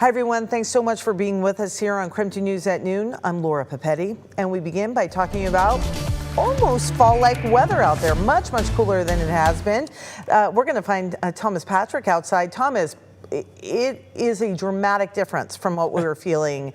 Hi, everyone. Thanks so much for being with us here on KREM News at Noon. I'm Laura Papetti, and we begin by talking about almost fall-like weather out there, much cooler than it has been. We're going to find Thomas Patrick outside. Thomas, it is a dramatic difference from what we were feeling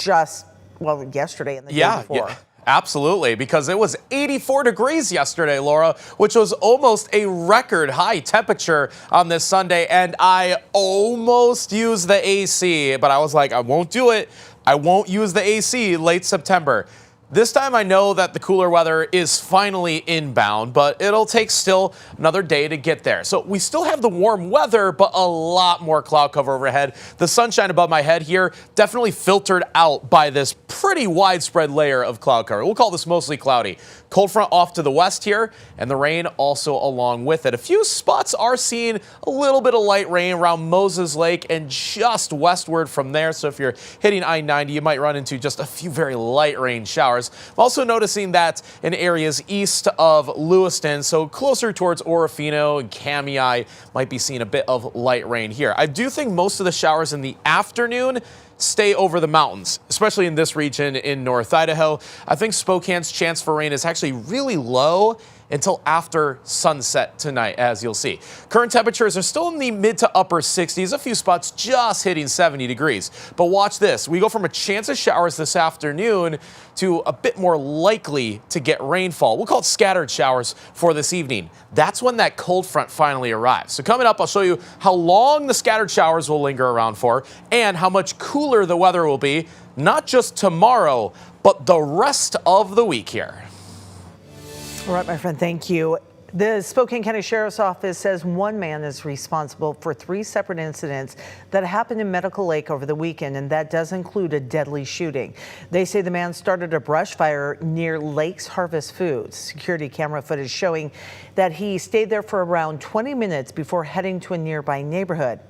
yesterday and the day before. Yeah. Absolutely, because it was 84 degrees yesterday, Laura, which was almost a record high temperature on this Sunday. And I almost used the AC, but I was like, I won't do it. I won't use the AC late September. This time I know that the cooler weather is finally inbound, but it'll take still another day to get there. So we still have the warm weather, but a lot more cloud cover overhead. The sunshine above my head here definitely filtered out by this pretty widespread layer of cloud cover. We'll call this mostly cloudy. Cold front off to the west here, and the rain also along with it. A few spots are seeing a little bit of light rain around Moses Lake and just westward from there. So if you're hitting I-90, you might run into just a few very light rain showers. I'm also noticing that in areas east of Lewiston, so closer towards Orofino and Kamei, might be seeing a bit of light rain here. I do think most of the showers in the afternoon stay over the mountains, especially in this region in North Idaho. I think Spokane's chance for rain is actually really low until after sunset tonight, as you'll see. Current temperatures are still in the mid to upper 60s, a few spots just hitting 70 degrees. But watch this. We go from a chance of showers this afternoon to a bit more likely to get rainfall. We'll call it scattered showers for this evening. That's when that cold front finally arrives. So coming up, I'll show you how long the scattered showers will linger around for and how much cooler the weather will be, not just tomorrow, but the rest of the week here. All right, my friend, thank you. The Spokane County Sheriff's Office says one man is responsible for 3 separate incidents that happened in Medical Lake over the weekend, and that does include a deadly shooting. They say the man started a brush fire near Lake's Harvest Foods. Security camera footage showing that he stayed there for around 20 minutes before heading to a nearby neighborhood.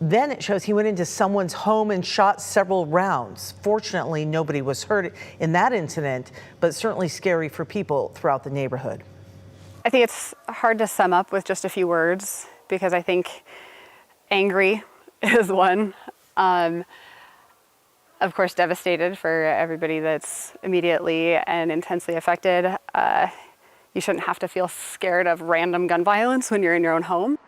Then it shows he went into someone's home and shot several rounds. Fortunately, nobody was hurt in that incident, but certainly scary for people throughout the neighborhood. I think it's hard to sum up with just a few words because I think angry is one. Of course, devastated for everybody that's immediately and intensely affected. You shouldn't have to feel scared of random gun violence when you're in your own home.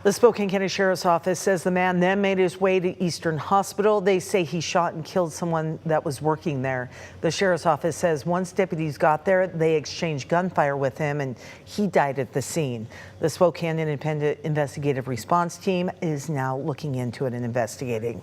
The Spokane County Sheriff's Office says the man then made his way to Eastern Hospital. They say he shot and killed someone that was working there. The Sheriff's Office says once deputies got there, they exchanged gunfire with him and he died at the scene. The Spokane Independent Investigative Response Team is now looking into it and investigating.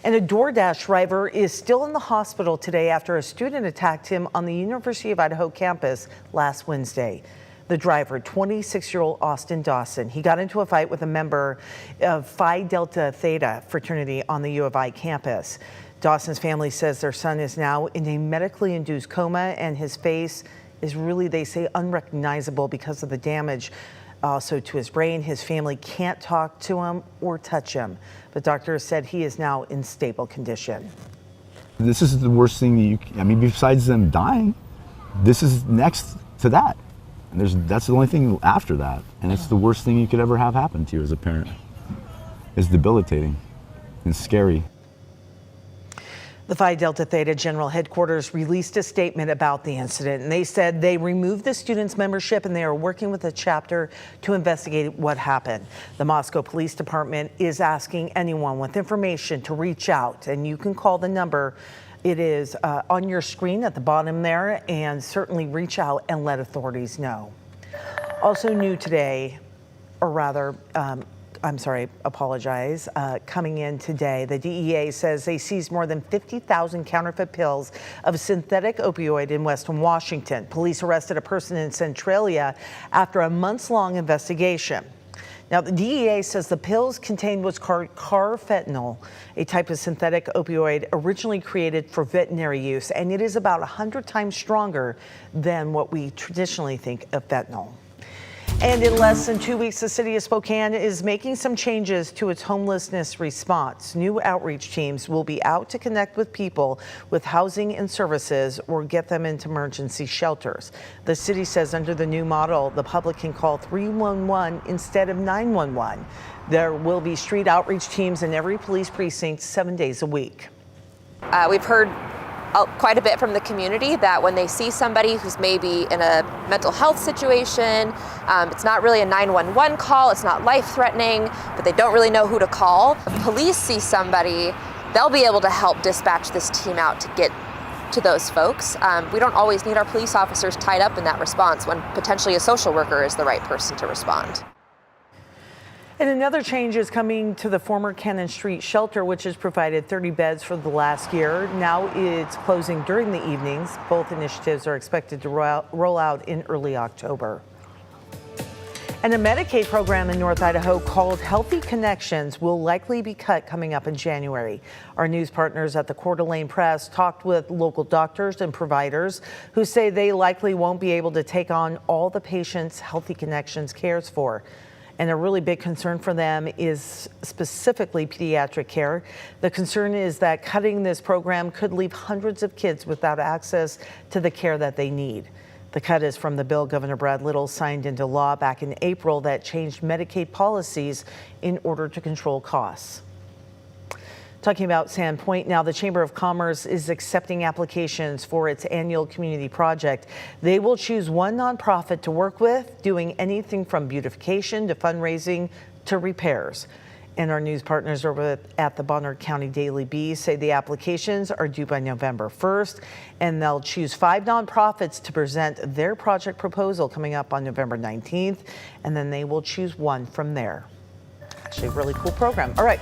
And a DoorDash driver is still in the hospital today after a student attacked him on the University of Idaho campus last Wednesday. The driver, 26-year-old Austin Dawson, he got into a fight with a member of Phi Delta Theta fraternity on the U of I campus. Dawson's family says their son is now in a medically induced coma and his face is really, they say, unrecognizable because of the damage also to his brain. His family can't talk to him or touch him. The doctor said he is now in stable condition. This is the worst thing besides them dying, this is next to that. And that's the only thing after that. And it's the worst thing you could ever have happen to you as a parent. It's debilitating and scary. The Phi Delta Theta General Headquarters released a statement about the incident, and they said they removed the student's membership and they are working with the chapter to investigate what happened. The Moscow Police Department is asking anyone with information to reach out, and you can call the number. It is on your screen at the bottom there, and certainly reach out and let authorities know. Also new today, or rather, coming in today, the DEA says they seized more than 50,000 counterfeit pills of synthetic opioid in Western Washington. Police arrested a person in Centralia after a months-long investigation. Now, the DEA says the pills contained what's called carfentanil, a type of synthetic opioid originally created for veterinary use, and it is about 100 times stronger than what we traditionally think of fentanyl. And in less than 2 weeks, the City of Spokane is making some changes to its homelessness response. New outreach teams will be out to connect with people with housing and services or get them into emergency shelters. The city says under the new model, the public can call 311 instead of 911. There will be street outreach teams in every police precinct 7 days a week. We've heard quite a bit from the community that when they see somebody who's maybe in a mental health situation, it's not really a 911 call, it's not life-threatening, but they don't really know who to call. If police see somebody, they'll be able to help dispatch this team out to get to those folks. We don't always need our police officers tied up in that response when potentially a social worker is the right person to respond. And another change is coming to the former Cannon Street shelter, which has provided 30 beds for the last year. Now it's closing during the evenings. Both initiatives are expected to roll out in early October. And a Medicaid program in North Idaho called Healthy Connections will likely be cut coming up in January. Our news partners at the Coeur d'Alene Press talked with local doctors and providers who say they likely won't be able to take on all the patients Healthy Connections cares for. And a really big concern for them is specifically pediatric care. The concern is that cutting this program could leave hundreds of kids without access to the care that they need. The cut is from the bill Governor Brad Little signed into law back in April that changed Medicaid policies in order to control costs. Talking about Sandpoint now, the Chamber of Commerce is accepting applications for its annual community project. They will choose one nonprofit to work with, doing anything from beautification to fundraising to repairs. And our news partners over at the Bonner County Daily Bee say the applications are due by November 1st, and they'll choose 5 nonprofits to present their project proposal coming up on November 19th, and then they will choose one from there. Actually, a really cool program. All right.